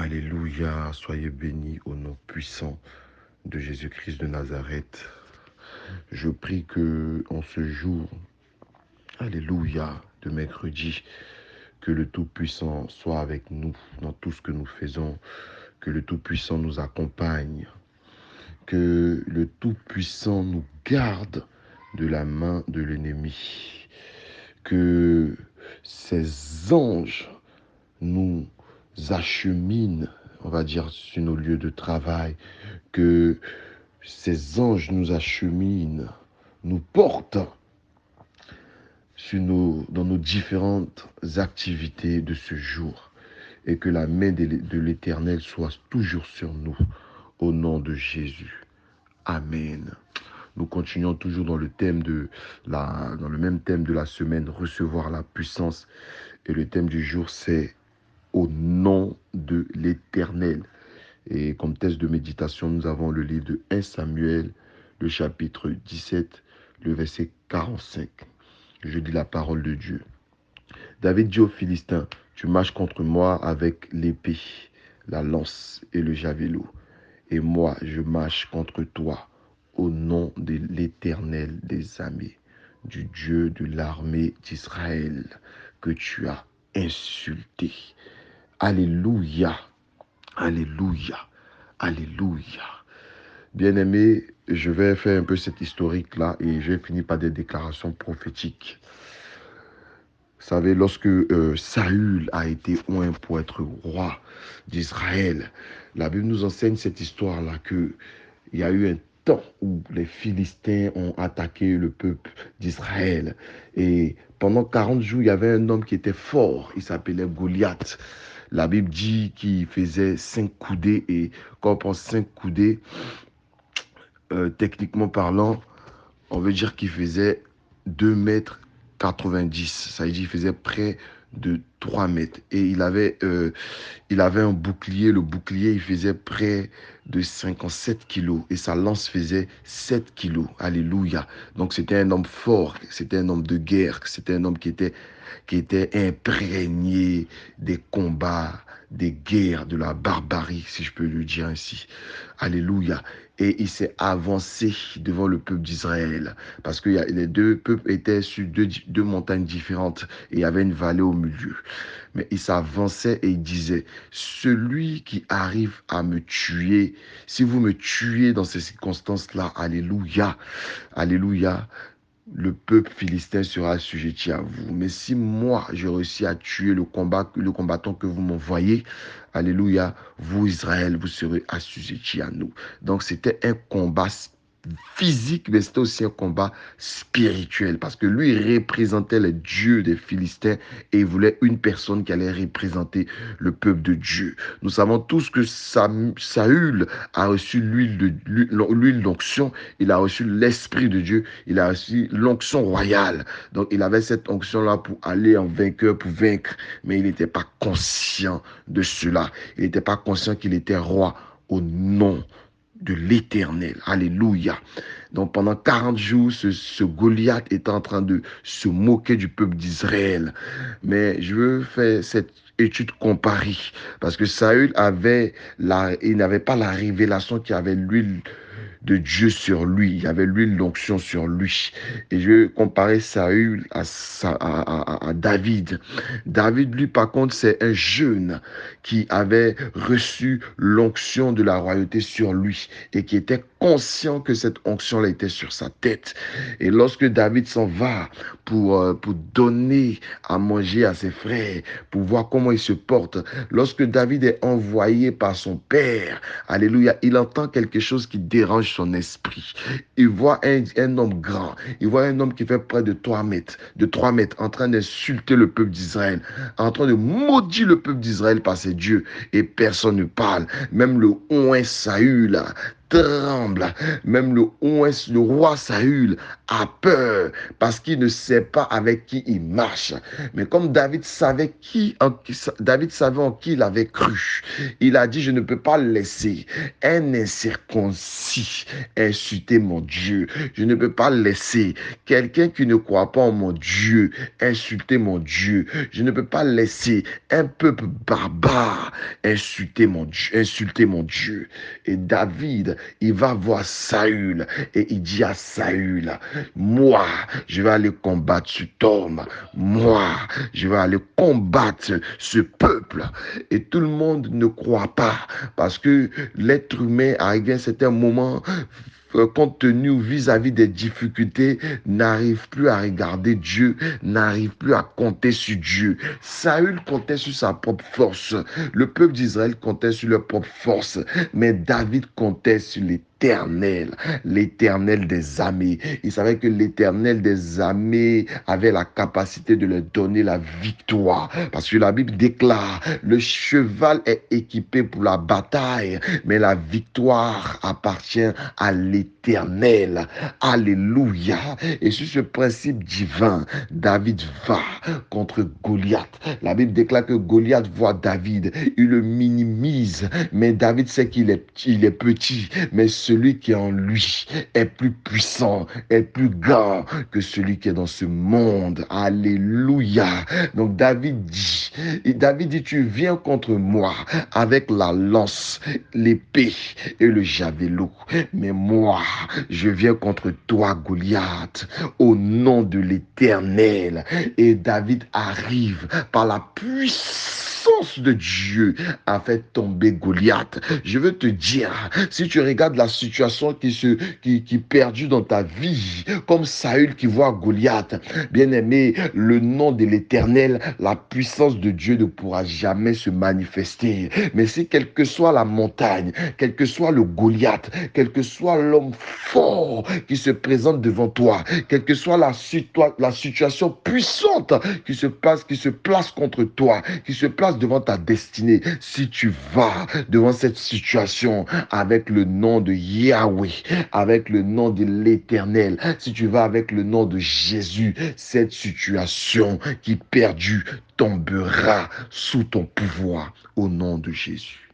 Alléluia, soyez bénis au nom puissant de Jésus-Christ de Nazareth. Je prie que en ce jour, Alléluia, de mercredi, que le Tout-Puissant soit avec nous dans tout ce que nous faisons, que le Tout-Puissant nous accompagne, que le Tout-Puissant nous garde de la main de l'ennemi, que ses anges nous acheminent, on va dire, sur nos lieux de travail, que ces anges nous acheminent, nous portent dans nos différentes activités de ce jour, et que la main de l'Éternel soit toujours sur nous, au nom de Jésus. Amen. Nous continuons toujours dans le même thème de la semaine, recevoir la puissance. Et le thème du jour, c'est au nom de l'Éternel. Et comme texte de méditation, nous avons le livre de 1 Samuel, le chapitre 17, le verset 45. Je lis la parole de Dieu. David dit aux Philistins, tu marches contre moi avec l'épée, la lance et le javelot. Et moi, je marche contre toi au nom de l'Éternel des armées, du Dieu de l'armée d'Israël, que tu as insulté. Alléluia, alléluia, alléluia. Bien-aimé, je vais faire un peu cette historique-là et je vais finir par des déclarations prophétiques. Vous savez, lorsque Saül a été oint pour être roi d'Israël, la Bible nous enseigne cette histoire-là, qu'il y a eu un temps où les Philistins ont attaqué le peuple d'Israël. Et pendant 40 jours, il y avait un homme qui était fort, il s'appelait Goliath. La Bible dit qu'il faisait 5 coudées, et quand on pense 5 coudées, techniquement parlant, on veut dire qu'il faisait 2 mètres 90. Ça veut dire qu'il faisait près de 3 mètres. Et il avait un bouclier. Le bouclier, il faisait près de 57 kilos. Et sa lance faisait 7 kilos. Alléluia. Donc c'était un homme fort. C'était un homme de guerre. C'était un homme qui était imprégné des combats, des guerres, de la barbarie, si je peux le dire ainsi. Alléluia. Et il s'est avancé devant le peuple d'Israël, parce que les deux peuples étaient sur deux montagnes différentes, et il y avait une vallée au milieu. Mais il s'avançait et il disait, celui qui arrive à me tuer, si vous me tuez dans ces circonstances-là, alléluia, alléluia, le peuple philistin sera assujetti à vous. Mais si moi, je réussis à tuer le combattant que vous m'envoyez, alléluia, vous, Israël, vous serez assujettis à nous. Donc, c'était un combat physique, mais c'était aussi un combat spirituel, parce que lui, il représentait les dieux des Philistins, et il voulait une personne qui allait représenter le peuple de Dieu. Nous savons tous que Saül a reçu l'huile d'onction, il a reçu l'Esprit de Dieu, il a reçu l'onction royale. Donc, il avait cette onction-là pour aller en vainqueur, pour vaincre, mais il n'était pas conscient de cela. Il n'était pas conscient qu'il était roi au nom de l'Éternel. Alléluia. Donc pendant 40 jours, ce Goliath est en train de se moquer du peuple d'Israël. Mais je veux faire cette étude comparée, parce que Saül il n'avait pas la révélation qu'il avait l'huile de Dieu sur lui. Il y avait l'huile d'onction sur lui. Et je vais comparer Saül à David. David, lui, par contre, c'est un jeune qui avait reçu l'onction de la royauté sur lui, et qui était conscient que cette onction-là était sur sa tête. Et lorsque David s'en va pour donner à manger à ses frères, pour voir comment il se porte, lorsque David est envoyé par son père, alléluia, il entend quelque chose qui dérange son esprit. Il voit un homme grand, il voit un homme qui fait près de 3 mètres, en train d'insulter le peuple d'Israël, en train de maudire le peuple d'Israël par ses dieux, et personne ne parle. Même le oint Saül, tremble. Même le roi Saül a peur parce qu'il ne sait pas avec qui il marche. Mais comme David savait en qui il avait cru, il a dit, je ne peux pas laisser un incirconcis insulter mon Dieu. Je ne peux pas laisser quelqu'un qui ne croit pas en mon Dieu insulter mon Dieu. Je ne peux pas laisser un peuple barbare insulter mon Dieu, insulter mon Dieu. Et David, il va voir Saül et il dit à Saül, moi, je vais aller combattre cet homme. Moi, je vais aller combattre ce peuple. Et tout le monde ne croit pas parce que l'être humain, arrivé à un certain moment, compte tenu vis-à-vis des difficultés, n'arrive plus à regarder Dieu, n'arrive plus à compter sur Dieu. Saül comptait sur sa propre force. Le peuple d'Israël comptait sur leur propre force. Mais David comptait sur l'Éternel des armées. Il savait que l'Éternel des armées avait la capacité de leur donner la victoire. Parce que la Bible déclare, le cheval est équipé pour la bataille, mais la victoire appartient à l'Éternel. Alléluia. Et sur ce principe divin, David va contre Goliath. La Bible déclare que Goliath voit David, il le minimise, mais David sait qu'il est petit, mais celui qui est en lui est plus puissant, est plus grand que celui qui est dans ce monde. Alléluia. Donc David dit, tu viens contre moi avec la lance, l'épée et le javelot, mais moi, je viens contre toi, Goliath, au nom de l'Éternel. Et David arrive par la puissance de Dieu a fait tomber Goliath. Je veux te dire, si tu regardes la situation qui perdue dans ta vie, comme Saül qui voit Goliath, bien aimé, le nom de l'Éternel, la puissance de Dieu ne pourra jamais se manifester. Mais si quelle que soit la montagne, quel que soit le Goliath, quel que soit l'homme fort qui se présente devant toi, quelle que soit la situation puissante qui se place contre toi, qui se place devant ta destinée, si tu vas devant cette situation avec le nom de Yahweh, avec le nom de l'Éternel, si tu vas avec le nom de Jésus, cette situation qui est perdue tombera sous ton pouvoir au nom de Jésus.